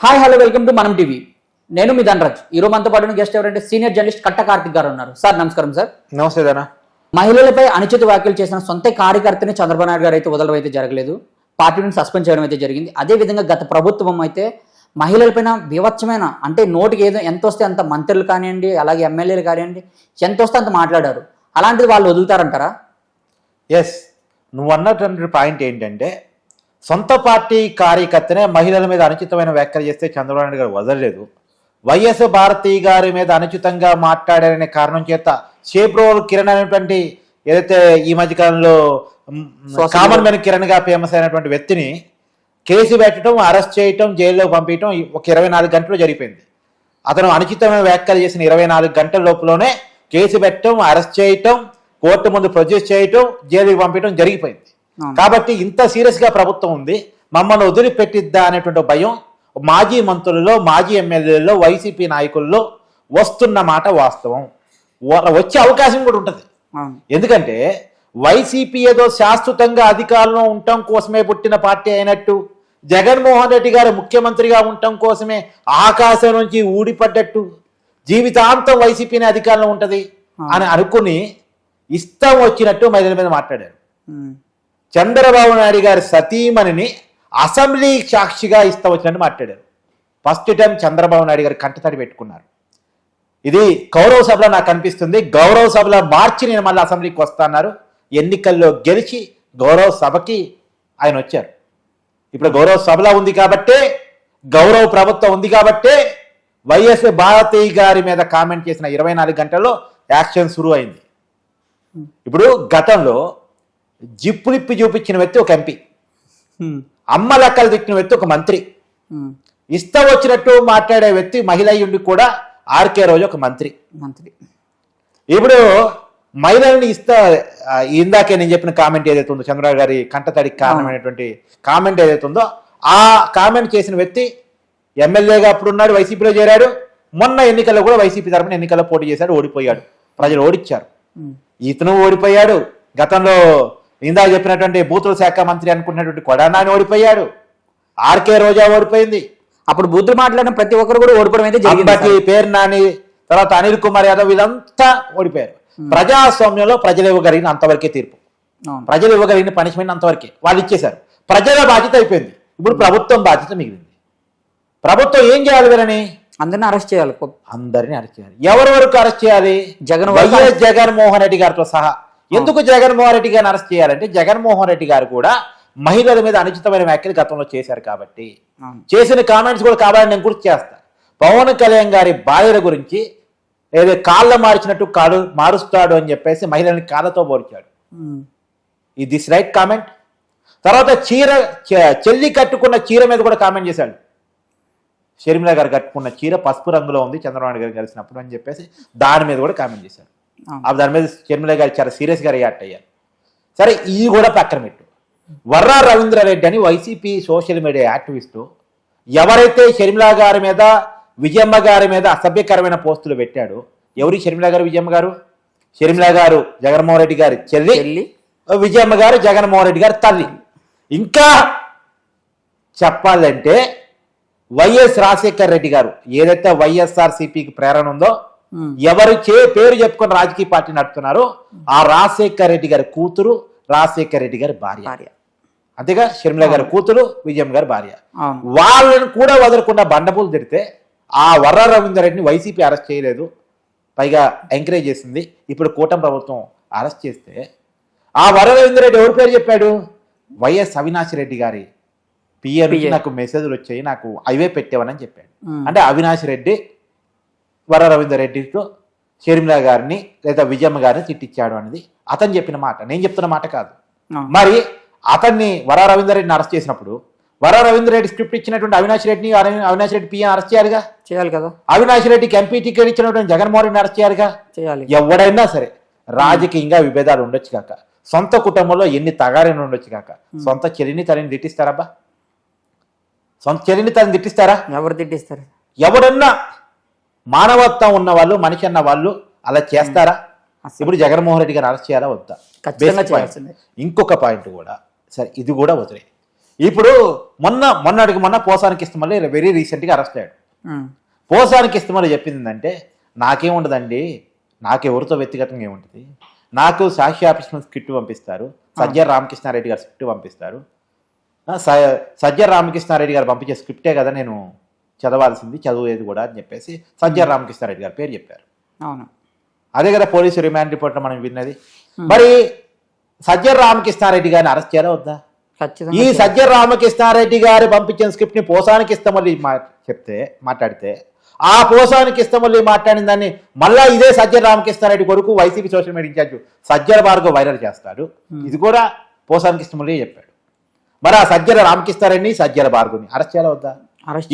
Hi hello welcome to మనం TV. నేను మీ ధనరాజ్. ఈరోజు మనతో పాటు గెస్ట్ ఎవరంటే సీనియర్ జర్నలిస్ట్ కట్ట కార్తిక్ గారు ఉన్నారు. సార్ నమస్కారం. సార్ నమస్తే దానా. మహిళలపై అనుచిత వ్యాఖ్యలు చేసిన సొంత కార్యకర్తని చంద్రబాబు నాయుడు గారు అయితే వదలడం అయితే జరగలేదు, పార్టీ నుంచి సస్పెండ్ చేయడం అయితే జరిగింది. అదేవిధంగా గత ప్రభుత్వం అయితే మహిళలపైన వివచ్చమైన అంటే నోటికి ఏదో ఎంత వస్తే అంత మంత్రులు కానివ్వండి, అలాగే ఎమ్మెల్యేలు కానివ్వండి, ఎంత వస్తే అంత మాట్లాడారు. అలాంటిది వాళ్ళు వదులుతారంటారా? ఎస్, నువ్వు అన్నటువంటి పాయింట్ ఏంటంటే సొంత పార్టీ కార్యకర్తనే మహిళల మీద అనుచితమైన వ్యాఖ్యలు చేస్తే చంద్రబాబు నాయుడు గారు వదలలేదు. వైఎస్ భారతి గారి మీద అనుచితంగా మాట్లాడారనే కారణం చేత షేప్రోల్ కిరణ్ అనేటువంటి ఏదైతే ఈ మధ్యకాలంలో కామన్ మ్యాన్ కిరణ్ గా ఫేమస్ అయినటువంటి వ్యక్తిని కేసు పెట్టడం, అరెస్ట్ చేయటం, జైల్లో పంపించడం ఒక 24 గంటలు జరిగిపోయింది. అతను అనుచితమైన వ్యాఖ్యలు చేసిన 24 గంటల లోపులోనే కేసు పెట్టడం, అరెస్ట్ చేయటం, కోర్టు ముందు ప్రొడ్యూస్ చేయటం, జైలుకి పంపించడం జరిగిపోయింది. కాబట్టి ఇంత సీరియస్ గా ప్రభుత్వం ఉంది, మమ్మల్ని వదిలిపెట్టిద్దా అనేటువంటి భయం మాజీ మంత్రులలో, మాజీ ఎమ్మెల్యేలలో, వైసీపీ నాయకుల్లో వస్తున్న మాట వాస్తవం. వచ్చే అవకాశం కూడా ఉంటుంది. ఎందుకంటే వైసీపీ ఏదో శాశ్వతంగా అధికారంలో ఉండటం కోసమే పుట్టిన పార్టీ అయినట్టు, జగన్మోహన్ రెడ్డి గారు ముఖ్యమంత్రిగా ఉండటం కోసమే ఆకాశం నుంచి ఊడిపడ్డట్టు జీవితాంతం వైసీపీని అధికారంలో ఉంటది అని అనుకుని ఇష్టం వచ్చినట్టు మహిళల మీద మాట్లాడారు. చంద్రబాబు నాయుడు గారి సతీమణిని అసెంబ్లీ సాక్షిగా ఇష్టం వచ్చినట్టు మాట్లాడారు. ఫస్ట్ టైం చంద్రబాబు నాయుడు గారు కంటతడి పెట్టుకున్నారు. ఇది గౌరవ సభలో నాకు అనిపిస్తుంది. గౌరవ సభలో మార్చి నేను మళ్ళీ అసెంబ్లీకి వస్తాన్నారు. ఎన్నికల్లో గెలిచి గౌరవ సభకి ఆయన వచ్చారు. ఇప్పుడు గౌరవ సభలో ఉంది కాబట్టే, గౌరవ ప్రభుత్వం ఉంది కాబట్టే వైఎస్ భారతి గారి మీద కామెంట్ చేసిన 24 గంటల్లో యాక్షన్ శురు అయింది. ఇప్పుడు గతంలో జిప్పులిప్పి చూపించిన వ్యక్తి ఒక ఎంపీ, అమ్మ లెక్కలు తిట్టిన వ్యక్తి ఒక మంత్రి, ఇష్టం వచ్చినట్టు మాట్లాడే వ్యక్తి మహిళ ఉండి కూడా ఆర్కే రోజు ఒక మంత్రి. ఇప్పుడు మహిళల్ని ఇందాకే నేను చెప్పిన కామెంట్ ఏదైతే ఉందో, చంద్రబాబు గారి కంటతడికి కారణమైనటువంటి కామెంట్ ఏదైతే ఉందో, ఆ కామెంట్ చేసిన వ్యక్తి ఎమ్మెల్యేగా అప్పుడు ఉన్నాడు, వైసీపీలో చేరాడు. మొన్న ఎన్నికల్లో కూడా వైసీపీ తరఫున ఎన్నికల్లో పోటీ చేశాడు, ఓడిపోయాడు. ప్రజలు ఓడిచ్చారు. ఇతను ఓడిపోయాడు. గతంలో ఇందాక చెప్పినటువంటి బూతుల శాఖ మంత్రి అనుకున్నటువంటి కొడానాని ఓడిపోయాడు. ఆర్కే రోజా ఓడిపోయింది. అప్పుడు బూతులు మాట్లాడిన ప్రతి ఒక్కరు కూడా ఓడిపోవడం అయితే జరిగింది. పేరు నాని, తర్వాత అనిల్ కుమార్ యాదవ్, వీళ్ళంతా ఓడిపోయారు. ప్రజాస్వామ్యంలో ప్రజలు ఇవ్వగలిగిన అంతవరకే తీర్పు, ప్రజలు ఇవ్వగలిగిన పనిష్మెంట్ అంతవరకే వాళ్ళు ఇచ్చేశారు. ప్రజల బాధ్యత అయిపోయింది. ఇప్పుడు ప్రభుత్వం బాధ్యత మిగిలింది. ప్రభుత్వం ఏం చేయాలి? వీరని అందరిని అరెస్ట్ చేయాలి. అందరినీ అరెస్ట్ చేయాలి. ఎవరి వరకు అరెస్ట్ చేయాలి? జగన్మోహన్ రెడ్డి గారితో సహా. ఎందుకు జగన్మోహన్ రెడ్డి గారిని అరెస్ట్ చేయాలంటే, జగన్మోహన్ రెడ్డి గారు కూడా మహిళల మీద అనుచితమైన వ్యాఖ్యలు గతంలో చేశారు కాబట్టి, చేసిన కామెంట్స్ కూడా కావాలని నేను గుర్తు చేస్తా. పవన్ కళ్యాణ్ గారి భార్యల గురించి ఏదో కాళ్ళ మార్చినట్టు కాళ్ళు మారుస్తాడు అని చెప్పేసి మహిళల్ని కాళ్ళతో పోల్చాడు. ఈ దిస్ రైట్ కామెంట్. తర్వాత చెల్లి కట్టుకున్న చీర మీద కూడా కామెంట్ చేశాడు. షర్మిల గారు కట్టుకున్న చీర పసుపు రంగులో ఉంది చంద్రబాబు గారు కలిసినప్పుడు అని చెప్పేసి దాని మీద కూడా కామెంట్ చేశారు. దాని మీద షర్మిల గారు చాలా సీరియస్ గా రియాక్ట్ అయ్యారు. సరే, ఇది కూడా పక్కన పెట్టు. వర్రా రవీంద్రారెడ్డి అని వైసీపీ సోషల్ మీడియా యాక్టివిస్టు ఎవరైతే షర్మిల గారి మీద, విజయమ్మ గారి మీద అసభ్యకరమైన పోస్టులు పెట్టాడు. ఎవరి షర్మిల గారు, విజయమ్మ గారు? షర్మిల గారు జగన్మోహన్ రెడ్డి గారి చెల్లి, విజయమ్మ గారు జగన్మోహన్ రెడ్డి గారి తల్లి. ఇంకా చెప్పాలంటే వైఎస్ రాజశేఖర్ రెడ్డి గారు ఏదైతే వైఎస్ఆర్ సిపికి ప్రేరణ ఉందో, ఎవరు పేరు చెప్పుకొని రాజకీయ పార్టీ నడుపుతున్నారో ఆ రాజశేఖర్ రెడ్డి గారి కూతురు, రాజశేఖర్ రెడ్డి గారి భార్య. అంతేగా, షర్మిల గారి కూతురు, విజయమ్మ గారి భార్య. వాళ్ళని కూడా వదలకుండా బండపూలు తిడితే ఆ వర్ర రవీందర్ రెడ్డిని వైసీపీ అరెస్ట్ చేయలేదు, పైగా ఎంకరేజ్ చేసింది. ఇప్పుడు కూటమి ప్రభుత్వం అరెస్ట్ చేస్తే ఆ వర్ర రవీందర్ రెడ్డి ఎవరి పేరు చెప్పాడు? వైఎస్ అవినాష్ రెడ్డి గారి పిఎం నాకు మెసేజ్లు వచ్చాయి, నాకు అవే పెట్టేవని చెప్పాడు. అంటే అవినాష్ రెడ్డి వర్ర రవీందర్ రెడ్డితో షర్మిల గారిని లేదా విజయమ్మ గారిని తిట్టించాడు అనేది అతను చెప్పిన మాట, నేను చెప్తున్న మాట కాదు. మరి అతన్ని వర్ర రవీందర్ రెడ్డిని అరెస్ట్ చేసినప్పుడు వర్ర రవీందర్ రెడ్డి స్క్రిప్ట్ ఇచ్చినటువంటి అవినాష్ రెడ్డి పిఎం అరెస్ట్ చేయాలి కదా. అవినాష్ రెడ్డికి ఎంపీ టికెట్ ఇచ్చినటువంటి జగన్మోహన్ రెడ్డిని అరెస్ట్ చేయాలి. ఎవడైనా సరే రాజకీయంగా విభేదాలు ఉండొచ్చు కాక, సొంత కుటుంబంలో ఎన్ని తగారైనా ఉండొచ్చు కాక, సొంత చెల్లిని తల్లిని తిట్టిస్తారబ్బా? సొంత చెల్లిని తల్లిని తిట్టిస్తారా? ఎవరు తిట్టిస్తారు? ఎవడన్నా మానవత్వం ఉన్న వాళ్ళు, మనిషి అన్న వాళ్ళు అలా చేస్తారా? ఇప్పుడు జగన్మోహన్ రెడ్డి గారు అరెస్ట్ చేయాలా వద్దా? ఇంకొక పాయింట్ కూడా, సరే ఇది కూడా వదిలే. ఇప్పుడు మొన్న పోసానికి ఇష్టమల్లి వెరీ రీసెంట్గా అరెస్ట్ అయ్యాడు. ఉమ్, పోసానికి ఇష్టమల్లి చెప్పింది ఏంటంటే, నాకేముండదండి, నాకెవరితో వ్యక్తిగతంగా ఏముంటుంది, నాకు సాక్షి ఆఫీస్ నుంచి స్క్రిప్ట్ పంపిస్తారు, సజ్జల రామకృష్ణారెడ్డి గారు స్క్రిప్ట్ పంపిస్తారు, సజ్జల రామకృష్ణారెడ్డి గారు పంపించే స్క్రిప్టే కదా నేను చదవాల్సింది, చదివేది కూడా అని చెప్పేసి సజ్జల రామకృష్ణారెడ్డి గారు పేరు చెప్పారు. అవును. అదే కదా పోలీసు రిమాండ్ రిపోర్ట్లో మనం విన్నది. మరి సజ్జల రామకృష్ణారెడ్డి గారిని అరెస్ట్ చేయాలా వద్దా? ఈ సజ్జల రామకృష్ణారెడ్డి గారు పంపించిన స్క్రిప్ట్ ని పోసానికి ఇష్టమల్లి మాట్లాడితే, ఆ పోసానికి ఇష్టమల్లి మాట్లాడిన దాన్ని మళ్ళా ఇదే సజ్జల రామకృష్ణారెడ్డి కొడుకు YCP social media incharge Sajjala Bhargav viral చేస్తాడు. ఇది కూడా పోసానికి ఇష్టమల్లి చెప్పాడు. మరి ఆ సజ్జల రామకృష్ణారెడ్డిని సజ్జల భార్గవ్ని అరెస్ట్ చేయాలా వద్దా?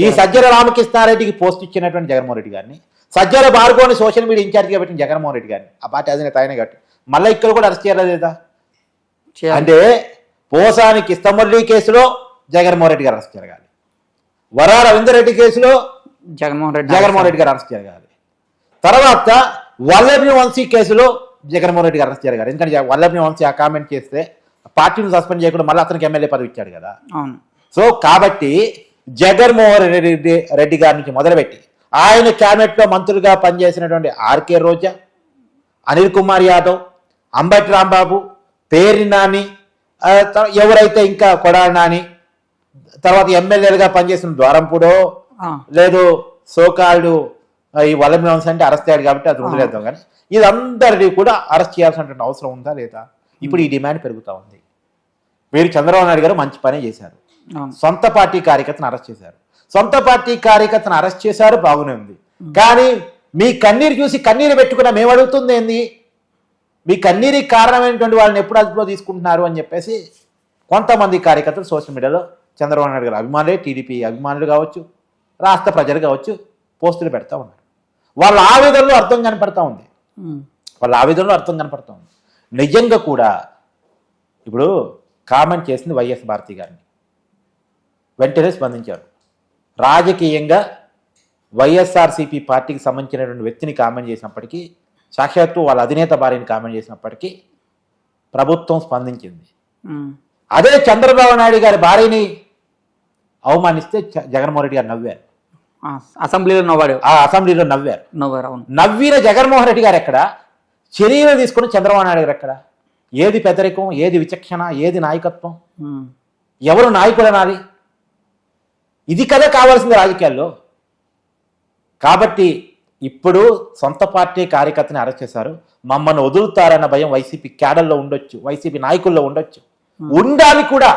ఈ సజ్జల రామకృష్ణారెడ్డికి పోస్ట్ ఇచ్చినటువంటి జగన్మోహన్ రెడ్డి గారిని, సజ్జల భార్గవ్ని సోషల్ మీడియా ఇన్ఛార్జిగా పెట్టిన జగన్మోహన్ రెడ్డి గారిని, ఆ పార్టీ అధినేత ఆయన కాబట్టి మళ్ళీ ఇక్కడ కూడా అరెస్ట్ చేయాలా లేదా? అంటే పోసానికి ఇష్టమల్లి కేసులో జగన్మోహన్ రెడ్డి గారు అరెస్ట్ జరగాలి, వరా రవీందర్ రెడ్డి కేసులో జగన్మోహన్ రెడ్డి గారు అరెస్ట్ జరగాలి, తర్వాత వల్లభ్ని వంశీ కేసులో జగన్మోహన్ రెడ్డి గారు అరెస్ట్ జరగాలి. ఎందుకంటే వల్లభ్ని వంశీ ఆ కామెంట్ చేస్తే పార్టీని సస్పెండ్ చేయకుండా మళ్ళీ అతనికి ఎమ్మెల్యే పదవి ఇచ్చాడు కదా. సో కాబట్టి జగన్మోహన్ రెడ్డి గారి నుంచి మొదలుపెట్టి ఆయన క్యాబినెట్ లో మంత్రులుగా పనిచేసినటువంటి ఆర్కే రోజా, అనిల్ కుమార్ యాదవ్, అంబటి రాంబాబు, పేర్ని నాని, ఎవరైతే ఇంకా కొడాలి నాని, తర్వాత ఎమ్మెల్యేలుగా పనిచేసిన ద్వారంపూడో లేదు సోకాల్డ్ ఈ వల్లభ్ని వంశీ అంటే అరెస్ట్ అయ్యాడు కాబట్టి అది వదిలేద్దాం. కానీ ఇదందరినీ కూడా అరెస్ట్ చేయాల్సినటువంటి అవసరం ఉందా లేదా? ఇప్పుడు ఈ డిమాండ్ పెరుగుతూ ఉంది. వీరు చంద్రబాబు నాయుడు గారు మంచి పనే చేశారు, సొంత పార్టీ కార్యకర్తను అరెస్ట్ చేశారు. సొంత పార్టీ కార్యకర్తను అరెస్ట్ చేశారు, బాగునే ఉంది. కానీ మీ కన్నీరు చూసి కన్నీరు పెట్టుకున్నా మేము అడుగుతుంది ఏంది, మీ కన్నీరికి కారణమైనటువంటి వాళ్ళని ఎప్పుడు అదుపులో తీసుకుంటున్నారు అని చెప్పేసి కొంతమంది కార్యకర్తలు సోషల్ మీడియాలో చంద్రబాబు నాయుడు గారు అభిమానులే, టీడీపీ అభిమానులు కావచ్చు, రాష్ట్ర ప్రజలు కావచ్చు, పోస్టులు పెడతా ఉన్నారు. వాళ్ళ ఆవేదనలో అర్థం కనపడతా ఉంది, నిజంగా కూడా ఇప్పుడు కామెంట్ చేసింది వైఎస్ భారతి గారిని వెంటనే స్పందించారు. రాజకీయంగా వైఎస్ఆర్సీపీ పార్టీకి సంబంధించినటువంటి వ్యక్తిని కామెంట్ చేసినప్పటికీ, సాక్షాత్తు వాళ్ళ అధినేత భార్యని కామెంట్ చేసినప్పటికీ ప్రభుత్వం స్పందించింది. అదే చంద్రబాబు నాయుడు గారి భార్యని అవమానిస్తే జగన్మోహన్ రెడ్డి గారు నవ్వారు, అసెంబ్లీలో నవ్వారు. నవ్విన జగన్మోహన్ రెడ్డి గారు ఎక్కడ, చర్యలు తీసుకుని చంద్రబాబు నాయుడు గారు ఎక్కడ? ఏది పెద్దరికం, ఏది విచక్షణ, ఏది నాయకత్వం, ఎవరు నాయకుడు అనాలి? ఇది కదా కావాల్సింది రాజకీయాల్లో. కాబట్టి ఇప్పుడు సొంత పార్టీ కార్యకర్తని అరెస్ట్ చేశారు, మమ్మల్ని వదులుతారన్న భయం వైసీపీ క్యాడర్లో ఉండొచ్చు, వైసీపీ నాయకుల్లో ఉండొచ్చు, ఉండాలి కూడా.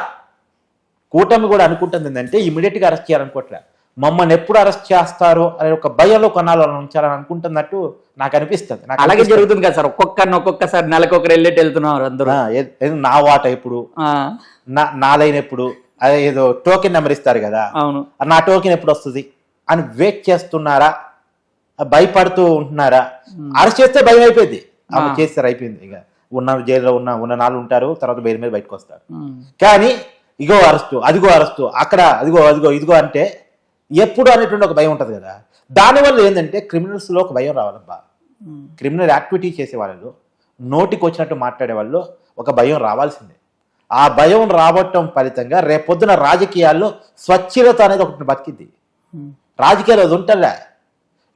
కూటమి కూడా అనుకుంటుంది ఏంటంటే ఇమీడియట్గా అరెస్ట్ చేయాలనుకోవట్లే, మమ్మల్ని ఎప్పుడు అరెస్ట్ చేస్తారు అనే ఒక భయంలో కొన్నాళ్ళు ఉంచాలని అనుకుంటున్నట్టు నాకు అనిపిస్తుంది. అలాగే జరుగుతుంది కదా సార్, ఒక్కొక్కసారి నెలకొకరు వెళ్ళేట్టు వెళ్తున్నారు అందరూ. నా వాట ఎప్పుడు, నా లైన్ ఎప్పుడు, అదే ఏదో టోకెన్ నెంబర్ ఇస్తారు కదా, అవును, నా టోకెన్ ఎప్పుడు వస్తుంది అని వెయిట్ చేస్తున్నారా, భయపడుతూ ఉంటున్నారా? అరెస్ట్ చేస్తే భయం అయిపోయింది, చేస్తారు అయిపోయింది, ఇక ఉన్న జైల్లో ఉన్న నాళ్ళు ఉంటారు, తర్వాత బెయిల్ మీద బయటకు వస్తారు. కానీ ఇగో అరెస్టు, అదిగో అరెస్టు, అక్కడ అదిగో అదిగో ఇదిగో అంటే ఎప్పుడు అనేటువంటి ఒక భయం ఉంటుంది కదా. దానివల్ల ఏంటంటే క్రిమినల్స్లో ఒక భయం రావాలబ్బా. క్రిమినల్ యాక్టివిటీ చేసే వాళ్ళు, నోటికి వచ్చినట్టు మాట్లాడే వాళ్ళు ఒక భయం రావాల్సిందే. ఆ భయం రావటం ఫలితంగా రేపొద్దున రాజకీయాల్లో స్వచ్ఛత అనేది ఒకటి బతికింది. రాజకీయాలు అది ఉంటలే.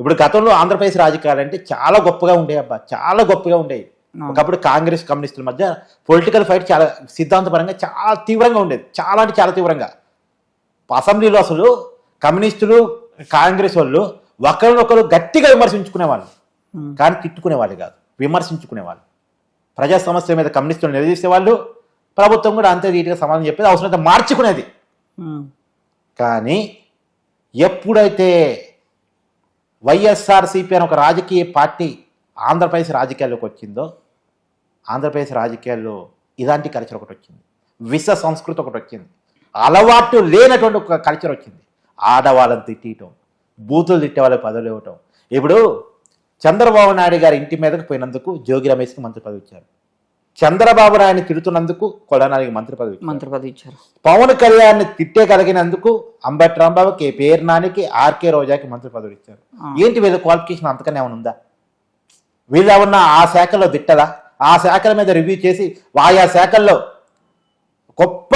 ఇప్పుడు గతంలో ఆంధ్రప్రదేశ్ రాజకీయాలు అంటే చాలా గొప్పగా ఉండేవి అబ్బా, చాలా గొప్పగా ఉండేవి. ఒకప్పుడు కాంగ్రెస్ కమ్యూనిస్టుల మధ్య పొలిటికల్ ఫైట్ చాలా సిద్ధాంతపరంగా చాలా తీవ్రంగా ఉండేది, చాలా అంటే చాలా తీవ్రంగా. అసెంబ్లీలో అసలు కమ్యూనిస్టులు కాంగ్రెస్ వాళ్ళు ఒకరినొకరు గట్టిగా విమర్శించుకునేవాళ్ళు, కానీ తిట్టుకునేవాళ్ళు కాదు, విమర్శించుకునేవాళ్ళు. ప్రజా సమస్యల మీద కమ్యూనిస్టులు నిలదీసేవాళ్ళు, ప్రభుత్వం కూడా అంతే రీతిగా సమాధానం చెప్పేది, అవసరమైతే మార్చుకునేది. కానీ ఎప్పుడైతే వైఎస్ఆర్సీపీ అని ఒక రాజకీయ పార్టీ ఆంధ్రప్రదేశ్ రాజకీయాల్లోకి వచ్చిందో, ఆంధ్రప్రదేశ్ రాజకీయాల్లో ఇలాంటి కల్చర్ ఒకటి వచ్చింది, విష సంస్కృతి ఒకటి వచ్చింది, అలవాటు లేనటువంటి ఒక కల్చర్ వచ్చింది. ఆడవాళ్ళని తిట్టడం, బూతులు తిట్టే వాళ్ళకి పదవులు ఇవ్వటం. ఇప్పుడు చంద్రబాబు నాయుడు గారి ఇంటి మీదకి పోయినందుకు జోగి రమేష్కి మంత్రి పదవి ఇచ్చారు, చంద్రబాబు నాయుడిని తిడుతున్నందుకు కొడానానికి మంత్రి పదవి ఇచ్చారు, పవన్ కళ్యాణ్ని తిట్టేగలిగినందుకు అంబటి రాంబాబుకి, పేరు నానికి, ఆర్కే రోజాకి మంత్రి పదవి ఇచ్చారు. ఏంటి వీళ్ళ క్వాలిఫికేషన్ అంతకన్నా ఏమైనా ఉందా? వీళ్ళు ఏమన్నా ఆ శాఖల్లో దిట్టదా? ఆ శాఖల మీద రివ్యూ చేసి ఆయా శాఖల్లో గొప్ప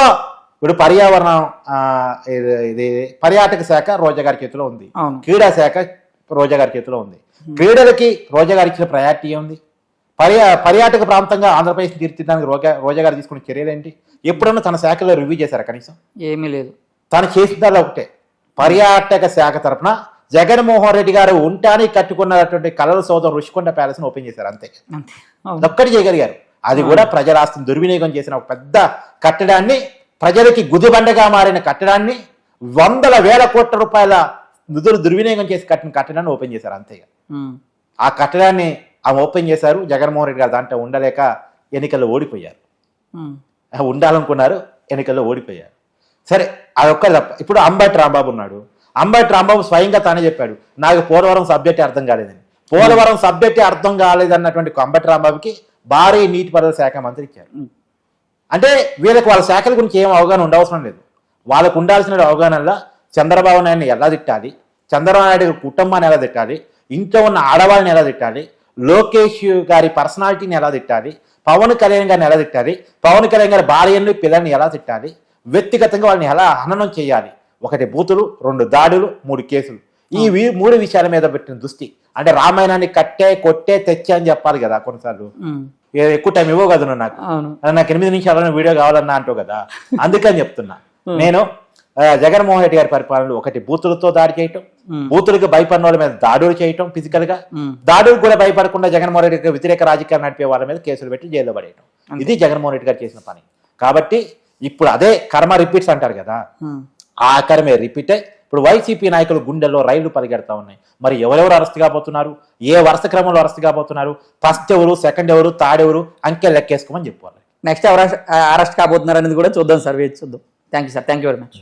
ఇప్పుడు పర్యావరణం ఇది పర్యాటక శాఖ రోజా గారి చేతిలో ఉంది, అవును. క్రీడా శాఖ రోజా గారి చేతిలో ఉంది. క్రీడలకి రోజా గారు ఇచ్చిన ప్రయారిటీ ఉంది. పర్యాటక ప్రాంతంగా ఆంధ్రప్రదేశ్ తీర్చిదానికి రోజా గారు తీసుకున్న చర్యలు ఏంటి? ఎప్పుడన్నా తన శాఖలో రివ్యూ చేశారా? కనీసం ఏమీ లేదు. తను చేసిందల్లా ఒకటే, పర్యాటక శాఖ తరఫున జగన్మోహన్ రెడ్డి గారు ఉంటానికి కట్టుకున్నటువంటి కళల సౌధం రుషికొండ ప్యాలెస్ ని ఓపెన్ చేశారు, అంతే. ఒక్కటి చేయగలిగారు. అది కూడా ప్రజల ఆస్తిని దుర్వినియోగం చేసిన ఒక పెద్ద కట్టడాన్ని, ప్రజలకి గుదిబండగా మారిన కట్టడాన్ని, వందల వేల కోట్ల రూపాయల నిధులు దుర్వినియోగం చేసి కట్టిన కట్టడాన్ని ఓపెన్ చేశారు, అంతేగా. ఆ కట్టడాన్ని ఆమె ఓపెన్ చేశారు. జగన్మోహన్ రెడ్డి గారు దాంట్లో ఉండలేక ఎన్నికల్లో ఓడిపోయారు. ఉండాలనుకున్నారు, ఎన్నికల్లో ఓడిపోయారు. సరే, అదొక్కటి తప్ప. ఇప్పుడు అంబటి రాంబాబు ఉన్నాడు. అంబటి రాంబాబు స్వయంగా తానే చెప్పాడు, నాకు పోలవరం సబ్జెక్టే అర్థం కాలేదని. పోలవరం సబ్జెక్టే అర్థం కాలేదన్నటువంటి అంబటి రాంబాబుకి భారీ నీటిపారుదల శాఖ మంత్రి ఇచ్చారు. అంటే వీళ్ళకి వాళ్ళ శాఖల గురించి ఏం అవగాహన ఉండవసరం లేదు. వాళ్ళకు ఉండాల్సిన అవగాహనలో చంద్రబాబు నాయుడిని ఎలా తిట్టాలి, చంద్రబాబు నాయుడు కుటుంబాన్ని ఎలా తిట్టాలి, ఇంట్లో ఉన్న ఆడవాళ్ళని ఎలా తిట్టాలి, లోకేష్ గారి పర్సనాలిటీని ఎలా తిట్టాలి, పవన్ కళ్యాణ్ గారిని ఎలా తిట్టాలి, పవన్ కళ్యాణ్ గారి భార్యని పిల్లల్ని ఎలా తిట్టాలి, వ్యక్తిగతంగా వాళ్ళని ఎలా హననం చేయాలి, 1 బూతులు, 2 దాడులు, 3 కేసులు, ఈ 3 విషయాల మీద పెట్టిన దృష్టి. అంటే రామాయణాన్ని కట్టే కొట్టే తెచ్చే అని చెప్పాలి కదా కొన్నిసార్లు. ఎక్కువ టైం ఇవ్వవు కదా నాకు 8 నిమిషాలను వీడియో కావాలన్నా అంటావు కదా, అందుకని చెప్తున్నా. నేను జగన్మోహన్ రెడ్డి గారి పరిపాలనలో 1 బూతులతో దాడి చేయటం, బూతులకు భయపడిన వాళ్ళ మీద దాడులు చేయటం, ఫిజికల్ గా దాడులు కూడా భయపడకుండా జగన్మోహన్ రెడ్డి వ్యతిరేక రాజకీయాలు నడిపే వాళ్ళ మీద కేసులు పెట్టి జైల్లో పడేయటం, ఇది జగన్మోహన్ రెడ్డి గారు చేసిన పని. కాబట్టి ఇప్పుడు అదే కర్మ రిపీట్స్ అంటారు కదా, ఆ కర్మే రిపీట్. ఇప్పుడు వైసీపీ నాయకులు గుండెల్లో రైళ్లు పరిగెడతా ఉన్నాయి. మరి ఎవరెవరు అరెస్ట్ కాబోతున్నారు, ఏ వరుస క్రమంలో అరెస్ట్ కాబోతున్నారు, ఫస్ట్ ఎవరు, సెకండ్ ఎవరు, థర్డ్ ఎవరు, అంకెలు లెక్కేసుకోమని చెప్పాలి. నెక్స్ట్ ఎవరు అరెస్ట్ కాబోతున్నారు అనేది కూడా చూద్దాం, సర్వే చూద్దాం. Thank you sir, thank you very much.